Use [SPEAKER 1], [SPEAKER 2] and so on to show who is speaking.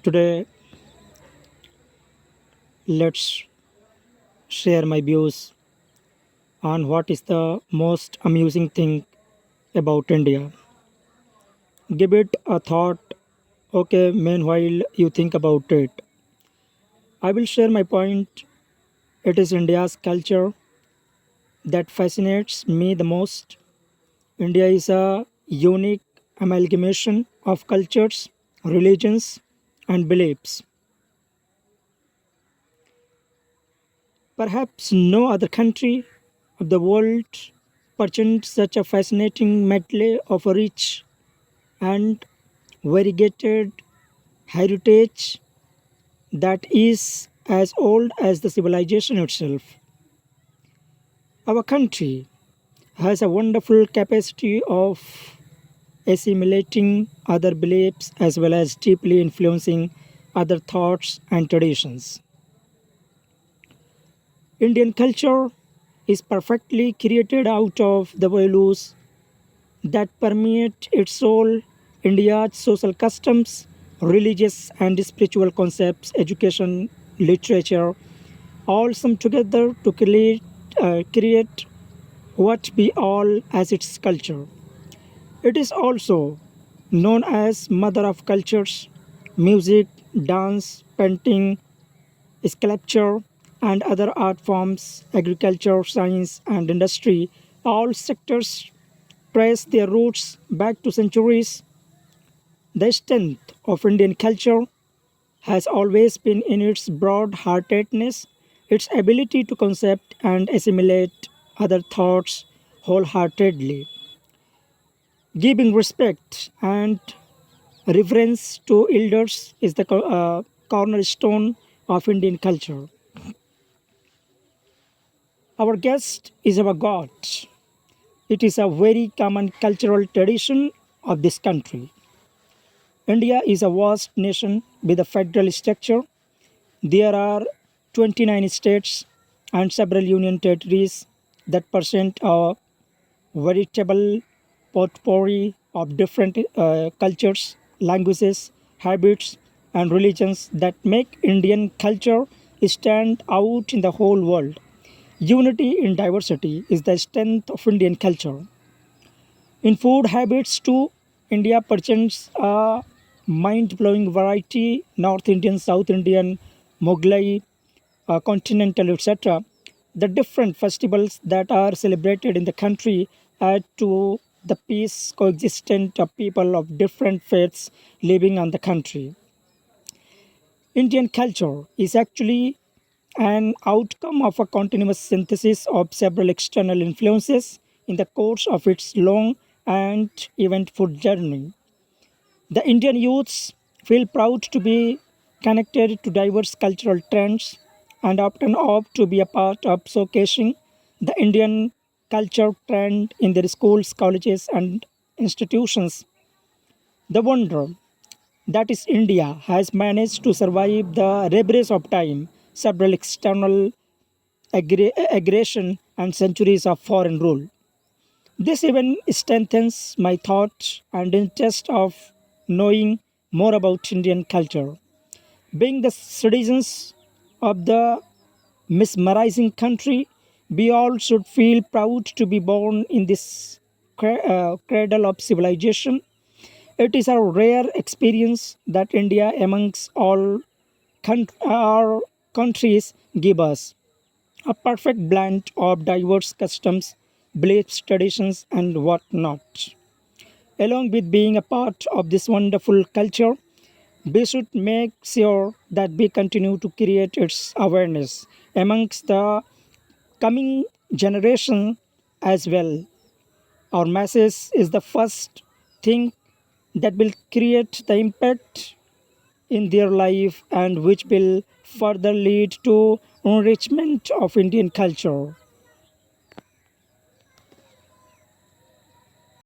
[SPEAKER 1] Today, let's share my views on what is the most amusing thing about India. Give it a thought. Okay, meanwhile, you think about it. I will share my point. It is India's culture that fascinates me the most. India is a unique amalgamation of cultures, religions, and beliefs. Perhaps no other country of the world presents such a fascinating medley of a rich and variegated heritage that is as old as the civilization itself. Our country has a wonderful capacity of assimilating other beliefs as well as deeply influencing other thoughts and traditions. Indian culture is perfectly created out of the values that permeate its soul, India's social customs, religious and spiritual concepts, education, literature, all sum together to create what we all as its culture. It is also known as mother of cultures, music, dance, painting, sculpture, and other art forms, agriculture, science, and industry. All sectors trace their roots back to centuries. The strength of Indian culture has always been in its broad heartedness, its ability to concept and assimilate other thoughts wholeheartedly, giving respect and reverence to elders is the cornerstone of Indian culture. Our guest is our God. It is a very common cultural tradition of this country. India is a vast nation with a federal structure. There are 29 states and several union territories that present a veritable potpourri of different cultures, languages, habits, and religions that make Indian culture stand out in the whole world. Unity in diversity is the strength of Indian culture. In food habits too, India presents a mind-blowing variety: North Indian, South Indian, Mughlai, continental, etc. The different festivals that are celebrated in the country add to the peace coexistence of people of different faiths living on the country. Indian culture is actually an outcome of a continuous synthesis of several external influences in the course of its long and eventful journey. The Indian youths feel proud to be connected to diverse cultural trends and often opt to be a part of showcasing the Indian culture trend in their schools, colleges, and institutions. The wonder that is India has managed to survive the rebirth of time, several external aggression, and centuries of foreign rule. This even strengthens my thought and interest of knowing more about Indian culture. Being the citizens of the mesmerizing country, we all should feel proud to be born in this cradle of civilization. It is a rare experience that India, amongst all our countries, give us a perfect blend of diverse customs, beliefs, traditions, and whatnot. Along with being a part of this wonderful culture, we should make sure that we continue to create its awareness amongst the coming generation as well. Our message is the first thing that will create the impact in their life and which will further lead to enrichment of Indian culture.